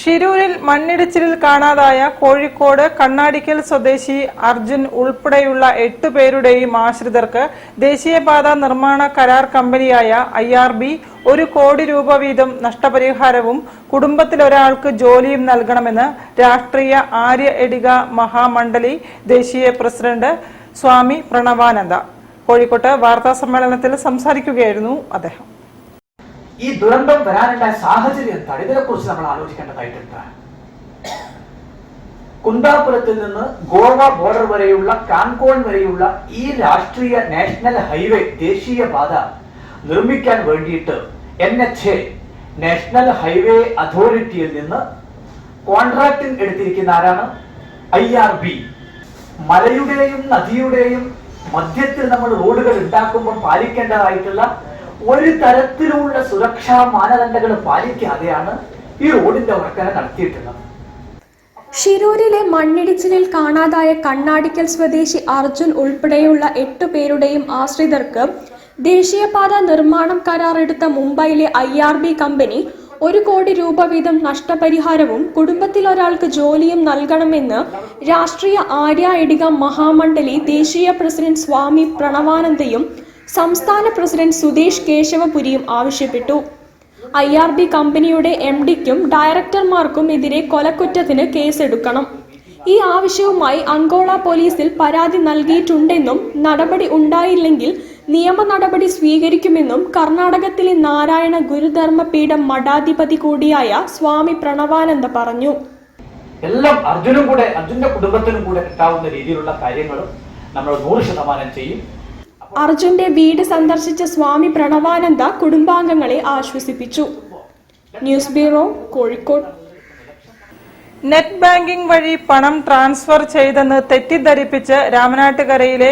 ഷിരൂരിൽ മണ്ണിടിച്ചിലിൽ കാണാതായ കോഴിക്കോട് കണ്ണാടിക്കൽ സ്വദേശി അർജുൻ ഉൾപ്പെടെയുള്ള 8 പേരുടെയും ആശ്രിതർക്ക് ദേശീയപാത നിർമ്മാണ കരാർ കമ്പനിയായ IRB 1 കോടി രൂപ വീതം നഷ്ടപരിഹാരവും കുടുംബത്തിലൊരാൾക്ക് ജോലിയും നൽകണമെന്ന് രാഷ്ട്രീയ ആര്യ എടിക മഹാമണ്ഡലി ദേശീയ പ്രസിഡന്റ് സ്വാമി പ്രണവാനന്ദ കോഴിക്കോട്ട് വാർത്താസമ്മേളനത്തിൽ സംസാരിക്കുകയായിരുന്നു അദ്ദേഹം. ഈ ദുരന്തം വരാനുണ്ടായ സാഹചര്യം എന്താണ്? ഇതിനെക്കുറിച്ച് നമ്മൾ ആലോചിക്കേണ്ടതായിട്ടുണ്ട്. കുന്താപുരത്തിൽ നിന്ന് ഗോവ ബോർഡർ വരെയുള്ള കാൻകോൺ വരെയുള്ള ഈ രാഷ്ട്രീയ നാഷണൽ ഹൈവേ ദേശീയപാത നിർമ്മിക്കാൻ വേണ്ടിയിട്ട് NHA നാഷണൽ ഹൈവേ അതോറിറ്റിയിൽ നിന്ന് കോൺട്രാക്ടിംഗ് എടുത്തിരിക്കുന്ന ആരാണ്? IRB. മലയുടെയും നദിയുടെയും മധ്യത്തിൽ നമ്മൾ റോഡുകൾ ഉണ്ടാക്കുമ്പോൾ പാലിക്കേണ്ടതായിട്ടുള്ള ഒരു തരത്തിലുള്ള സുരക്ഷാ മാനദണ്ഡങ്ങൾ പാലിക്കാതെയാണ് ഈ റോഡിന്റെ വർക്കല നടത്തിയിട്ടുള്ളത്. ഷിരൂരിലെ മണ്ണിടിച്ചിലിൽ കാണാതായ കണ്ണാടിക്കൽ സ്വദേശി അർജുൻ ഉൾപ്പെടെയുള്ള 8 പേരുടെയും ആശ്രിതർക്ക് ദേശീയപാത നിർമ്മാണം കരാറെടുത്ത മുംബൈയിലെ IRB കമ്പനി 1 കോടി രൂപ വീതം നഷ്ടപരിഹാരവും കുടുംബത്തിലൊരാൾക്ക് ജോലിയും നൽകണമെന്ന് രാഷ്ട്രീയ ആര്യ എടിക മഹാമണ്ഡലി ദേശീയ പ്രസിഡന്റ് സ്വാമി പ്രണവാനന്ദയും സംസ്ഥാന പ്രസിഡന്റ് സുദേശ് കേശവപുരിയും ആവശ്യപ്പെട്ടു. IRB കമ്പനിയുടെ MDക്കും ഡയറക്ടർമാർക്കും എതിരെ കൊലക്കുറ്റത്തിന് കേസെടുക്കണം. ഈ ആവശ്യവുമായി അങ്കോള പോലീസിൽ പരാതി നൽകിയിട്ടുണ്ടെന്നും നടപടി ഉണ്ടായില്ലെങ്കിൽ നിയമ നടപടി സ്വീകരിക്കുമെന്നും കർണാടകത്തിലെ നാരായണ ഗുരുധർമ്മപീഠം മഠാധിപതി കൂടിയായ സ്വാമി പ്രണവാനന്ദ പറഞ്ഞു. എല്ലാം അർജുന്റെ കുടുംബത്തിനും കൂടെ കിട്ടാവുന്ന രീതിയിലുള്ള കാര്യങ്ങളും നമ്മൾ 100% ചെയ്യും. അർജുന്റെ വീട് സന്ദർശിച്ച സ്വാമി പ്രണവാനന്ദ കുടുംബാംഗങ്ങളെ ആശ്വസിപ്പിച്ചു. News bureau, Kozhikode. Net banking വഴി പണം ട്രാൻസ്ഫർ ചെയ്തെന്ന് തെറ്റിദ്ധരിപ്പിച്ച് രാമനാട്ടുകരയിലെ